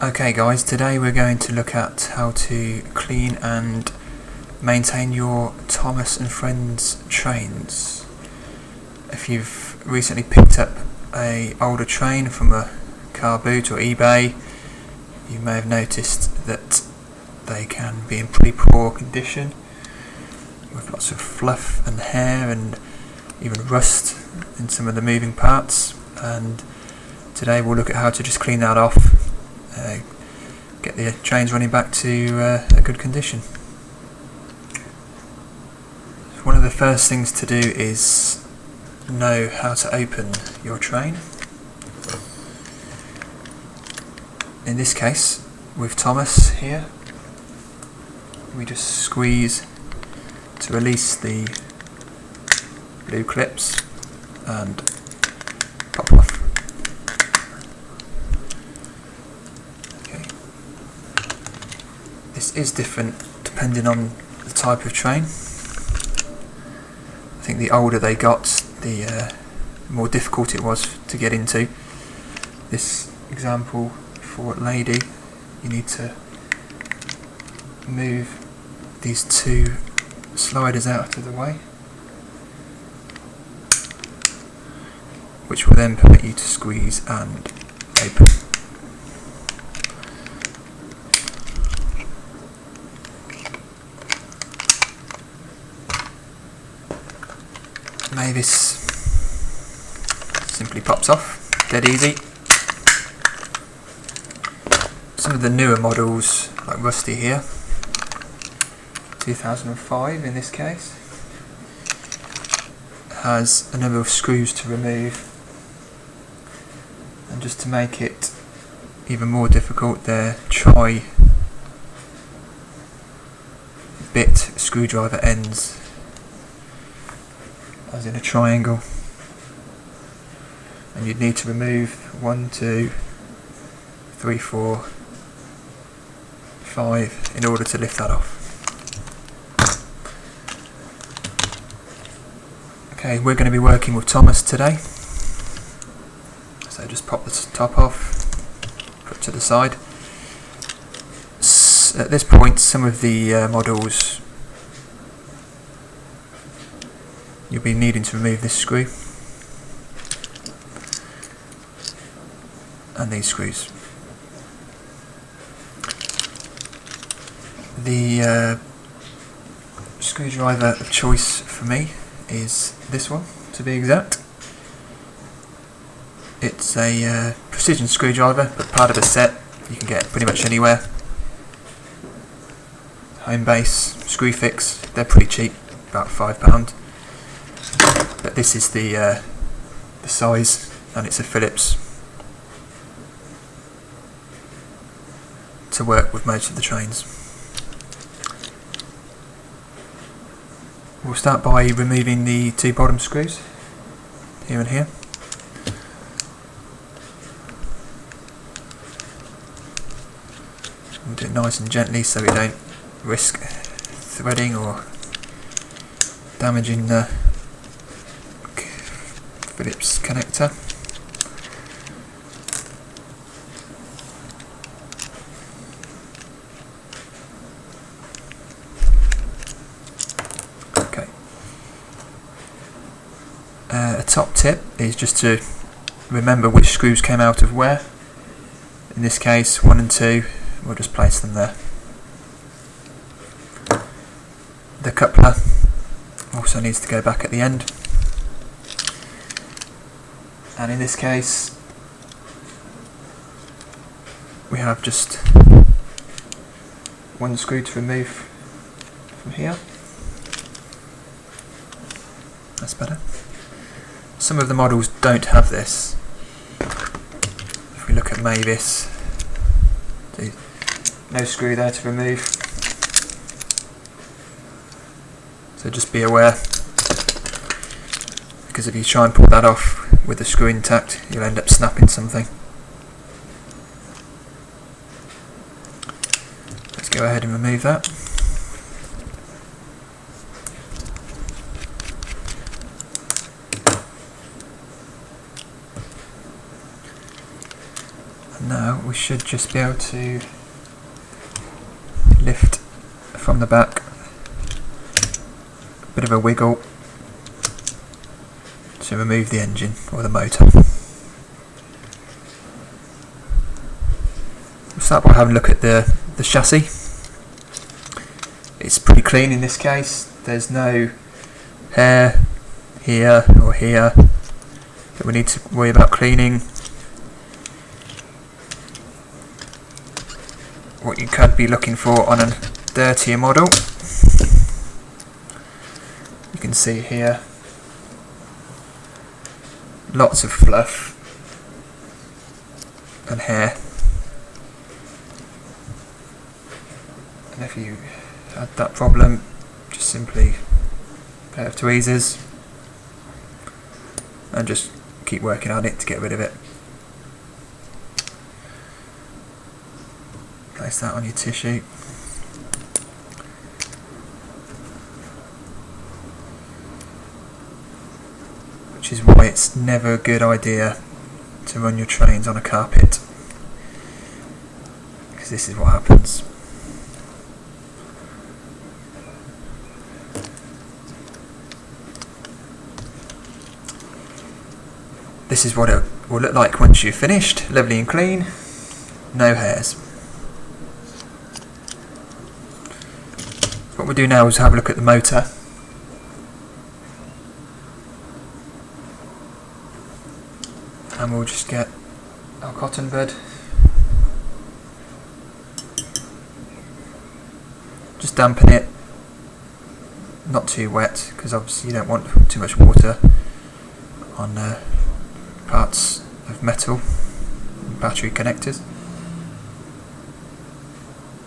Okay guys, today we're going to look at how to clean and maintain your Thomas and Friends trains. If you've recently picked up an older train from a car boot or eBay, you may have noticed that they can be in pretty poor condition with lots of fluff and hair and even rust in some of the moving parts, and today we'll look at how to just clean that off, get the trains running back to a good condition. One of the first things to do is know how to open your train. In this case, with Thomas here, we just squeeze to release the blue clips and pop off. Okay. This is different depending on the type of train. I think the older they got, the more difficult it was to get into. This example for lady, you need to move these two sliders out of the way, which will then permit you to squeeze and open. Now this simply pops off, dead easy. Some of the newer models, like Rusty here, 2005 in this case, has a number of screws to remove, and just to make it even more difficult, they're tri-bit screwdriver ends, as in a triangle, and you'd need to remove 1, 2, 3, 4, 5 in order to lift that off. Okay, we're going to be working with Thomas today, so just pop the top off, put to the side. At this point, some of the models, you'll be needing to remove this screw and these screws. The screwdriver of choice for me is this one, to be exact. It's a precision screwdriver, but part of a set you can get pretty much anywhere. Home base, screw fix, they're pretty cheap, about £5. But this is the size, and it's a Phillips to work with most of the trains. We'll start by removing the two bottom screws, here and here. We'll do it nice and gently so we don't risk threading or damaging the Phillips connector. Okay. A top tip is just to remember which screws came out of where. In this case, 1 and 2, we'll just place them there. The coupler also needs to go back at the end, and in this case we have just one screw to remove from here. That's better. Some of the models don't have this. If we look at Mavis, no screw there to remove, so just be aware, because if you try and pull that off with the screw intact, you'll end up snapping something. Let's go ahead and remove that. And now Now we should just be able to lift from the back, a bit of a wiggle to remove the engine or the motor. We'll start by having a look at the chassis. It's pretty clean in this case. There's no hair here or here that we need to worry about cleaning. What you could be looking for on a dirtier model, you can see here lots of fluff and hair, and if you had that problem, just simply pair of tweezers and just keep working on it to get rid of it. Place that on your tissue. Which is why it's never a good idea to run your trains on a carpet, because this is what happens. This is what it will look like once you've finished, lovely and clean, no hairs. What we'll do now is have a look at the motor. And we'll just get our cotton bud. Just dampen it, not too wet, because obviously you don't want too much water on parts of metal, battery connectors.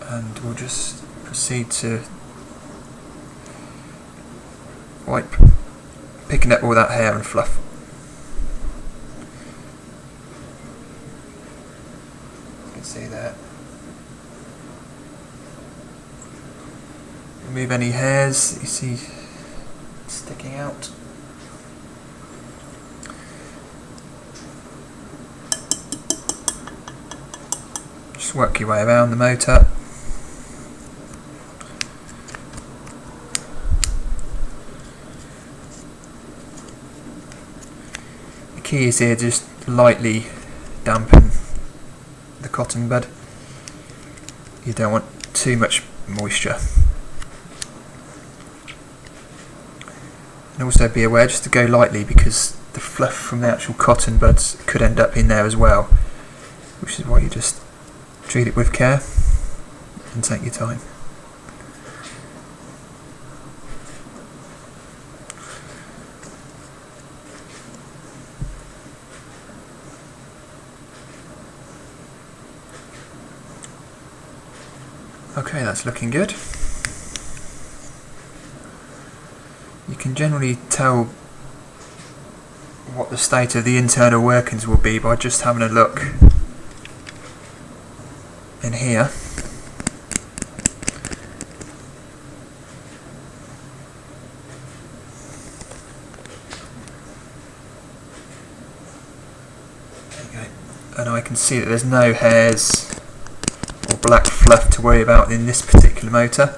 And we'll just proceed to wipe, picking up all that hair and fluff. You can see there. Remove any hairs that you see sticking out. Just work your way around the motor. The key is here, just lightly dampen the cotton bud. You don't want too much moisture. And also be aware just to go lightly, because the fluff from the actual cotton buds could end up in there as well, which is why you just treat it with care and take your time. Okay, that's looking good. You can generally tell what the state of the internal workings will be by just having a look in here. There you go. And I can see that there's no hairs or black fluff to worry about in this particular motor.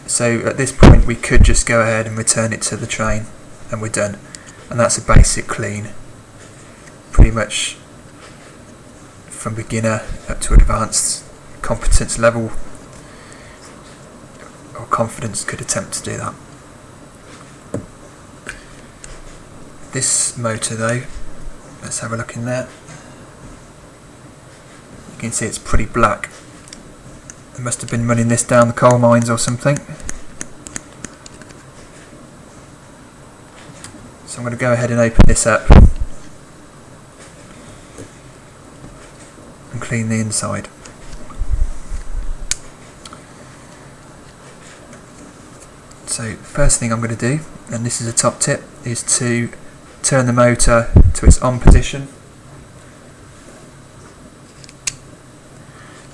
So at this point we could just go ahead and return it to the train and we're done. And that's a basic clean. Pretty much from beginner up to advanced competence level or confidence could attempt to do that. This motor though, let's have a look in there. You can see it's pretty black. They must have been running this down the coal mines or something. So I'm going to go ahead and open this up and clean the inside. So first thing I'm going to do, and this is a top tip, is to turn the motor to its on position.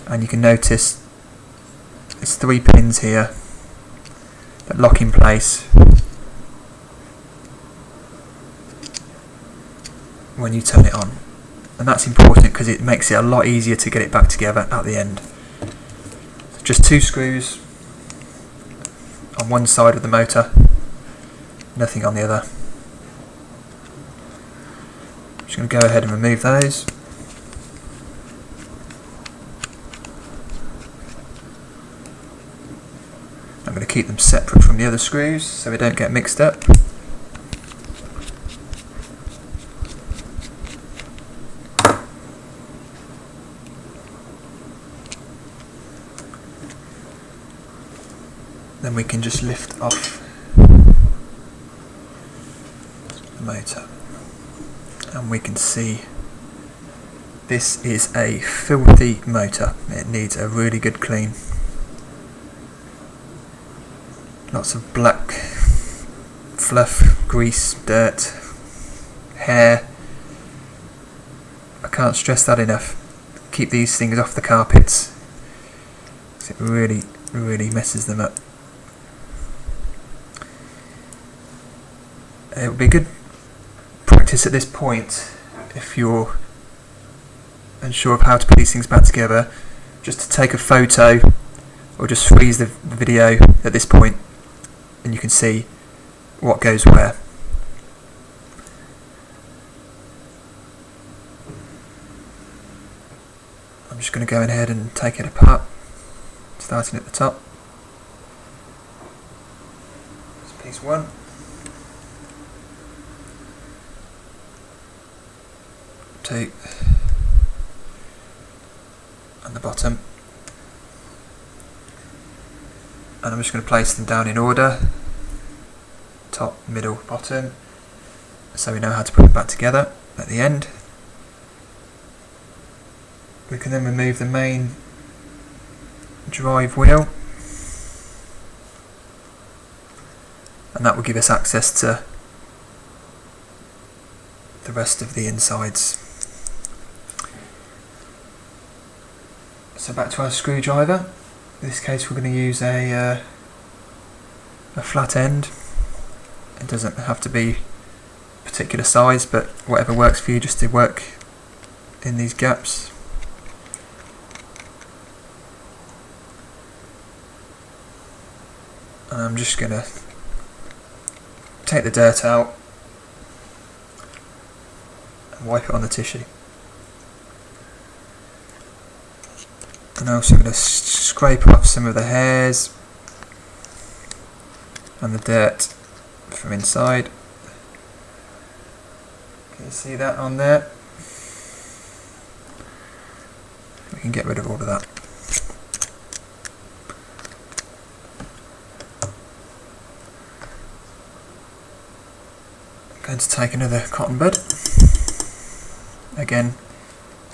And you can notice there's 3 pins here that lock in place when you turn it on. and that's important because it makes it a lot easier to get it back together at the end. So just 2 screws on one side of the motor, nothing on the other. I'm just going to go ahead and remove those. I'm going to keep them separate from the other screws so they don't get mixed up. Then we can just lift off the motor and we can see this is a filthy motor. It needs a really good clean. Lots of black fluff, grease, dirt, hair. I can't stress that enough. Keep these things off the carpets. It really messes them up. It would be good practice at this point, if you're unsure of how to put these things back together, just to take a photo or just freeze the video at this point and you can see what goes where. I'm just going to go ahead and take it apart, starting at the top. That's piece 1. Two and the bottom, and I'm just going to place them down in order, top, middle, bottom, so we know how to put them back together at the end. We can then remove the main drive wheel, and that will give us access to the rest of the insides. So back to our screwdriver. In this case we're going to use a flat end. It doesn't have to be a particular size, but whatever works for you, just to work in these gaps. And I'm just going to take the dirt out and wipe it on the tissue. And I'm also going to scrape off some of the hairs and the dirt from inside. Can you see that on there? We can get rid of all of that. I'm going to take another cotton bud. Again,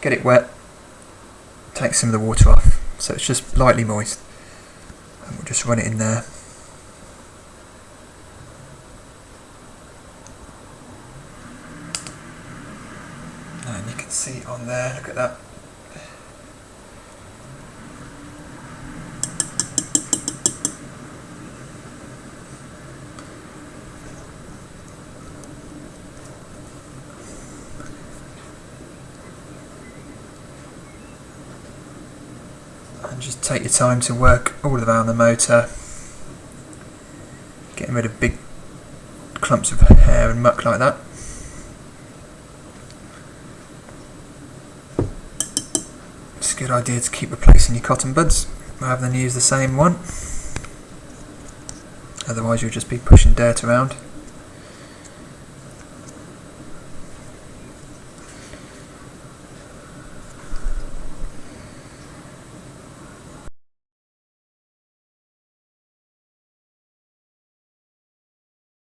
get it wet. Take some of the water off, so it's just lightly moist, and we'll just run it in there. And you can see on there, look at that. And just take your time to work all around the motor, getting rid of big clumps of hair and muck like that. It's a good idea to keep replacing your cotton buds rather than use the same one, otherwise you'll just be pushing dirt around.